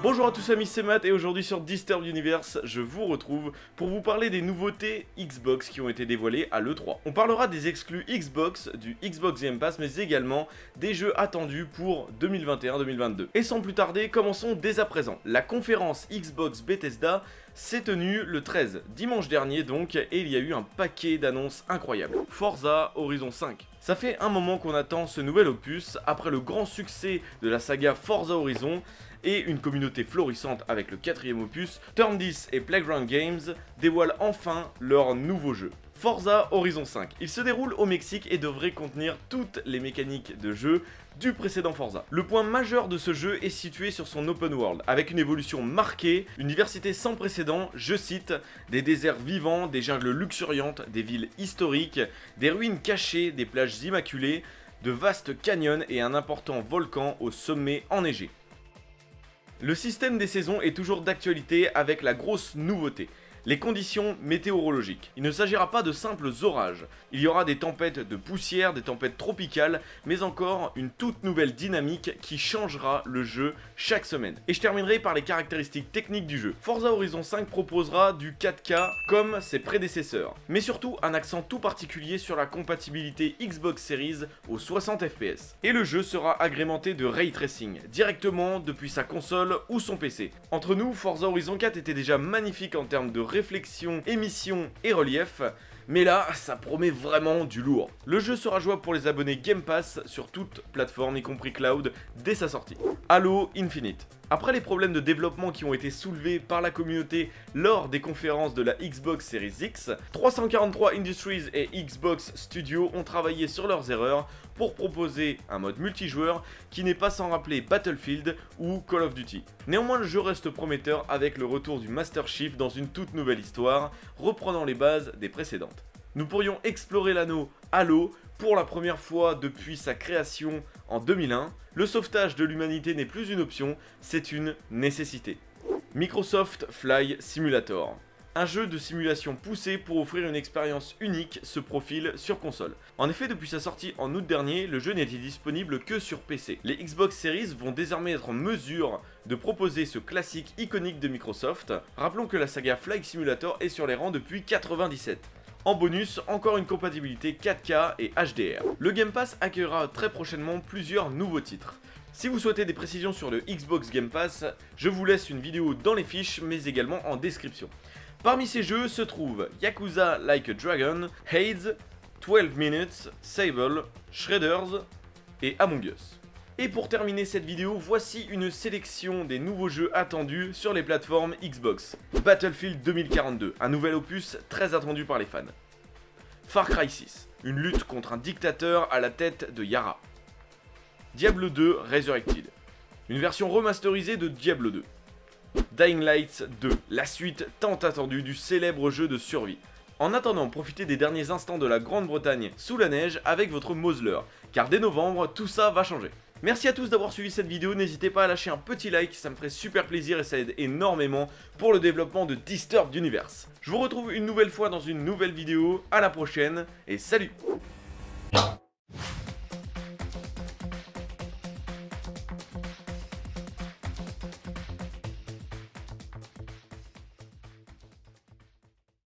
Bonjour à tous amis, c'est Matt et aujourd'hui sur Disturbed Universe, je vous retrouve pour vous parler des nouveautés Xbox qui ont été dévoilées à l'E3. On parlera des exclus Xbox, du Xbox Game Pass, mais également des jeux attendus pour 2021-2022. Et sans plus tarder, commençons dès à présent. La conférence Xbox Bethesda s'est tenue le 13, dimanche dernier donc, et il y a eu un paquet d'annonces incroyables. Forza Horizon 5. Ça fait un moment qu'on attend ce nouvel opus, après le grand succès de la saga Forza Horizon, et une communauté florissante avec le 4ème opus, Turn 10 et Playground Games dévoilent enfin leur nouveau jeu. Forza Horizon 5. Il se déroule au Mexique et devrait contenir toutes les mécaniques de jeu du précédent Forza. Le point majeur de ce jeu est situé sur son open world, avec une évolution marquée, une diversité sans précédent, je cite, des déserts vivants, des jungles luxuriantes, des villes historiques, des ruines cachées, des plages immaculées, de vastes canyons et un important volcan au sommet enneigé. Le système des saisons est toujours d'actualité avec la grosse nouveauté, les conditions météorologiques. Il ne s'agira pas de simples orages, il y aura des tempêtes de poussière, des tempêtes tropicales, mais encore une toute nouvelle dynamique qui changera le jeu chaque semaine. Et je terminerai par les caractéristiques techniques du jeu. Forza Horizon 5 proposera du 4K comme ses prédécesseurs, mais surtout un accent tout particulier sur la compatibilité Xbox Series aux 60 FPS. Et le jeu sera agrémenté de Ray Tracing, directement depuis sa console ou son PC. Entre nous, Forza Horizon 4 était déjà magnifique en termes de réflexion, émission et relief, mais là, ça promet vraiment du lourd. Le jeu sera jouable pour les abonnés Game Pass sur toute plateforme, y compris cloud, dès sa sortie. Halo Infinite. Après les problèmes de développement qui ont été soulevés par la communauté lors des conférences de la Xbox Series X, 343 Industries et Xbox Studios ont travaillé sur leurs erreurs pour proposer un mode multijoueur qui n'est pas sans rappeler Battlefield ou Call of Duty. Néanmoins, le jeu reste prometteur avec le retour du Master Chief dans une toute nouvelle histoire, reprenant les bases des précédentes. Nous pourrions explorer l'anneau Halo pour la première fois depuis sa création en 2001. Le sauvetage de l'humanité n'est plus une option, c'est une nécessité. Microsoft Flight Simulator. Un jeu de simulation poussé pour offrir une expérience unique se profile sur console. En effet, depuis sa sortie en août dernier, le jeu n'était disponible que sur PC. Les Xbox Series vont désormais être en mesure de proposer ce classique iconique de Microsoft. Rappelons que la saga Flight Simulator est sur les rangs depuis 1997. En bonus, encore une compatibilité 4K et HDR. Le Game Pass accueillera très prochainement plusieurs nouveaux titres. Si vous souhaitez des précisions sur le Xbox Game Pass, je vous laisse une vidéo dans les fiches, mais également en description. Parmi ces jeux se trouvent Yakuza Like a Dragon, Hades, 12 Minutes, Sable, Shredders et Among Us. Et pour terminer cette vidéo, voici une sélection des nouveaux jeux attendus sur les plateformes Xbox. Battlefield 2042, un nouvel opus très attendu par les fans. Far Cry 6, une lutte contre un dictateur à la tête de Yara. Diablo 2 Resurrected, une version remasterisée de Diablo 2. Dying Light 2, la suite tant attendue du célèbre jeu de survie. En attendant, profitez des derniers instants de la Grande-Bretagne sous la neige avec votre Mosler, car dès novembre, tout ça va changer. Merci à tous d'avoir suivi cette vidéo, n'hésitez pas à lâcher un petit like, ça me ferait super plaisir et ça aide énormément pour le développement de Disturbed Universe. Je vous retrouve une nouvelle fois dans une nouvelle vidéo, à la prochaine et salut!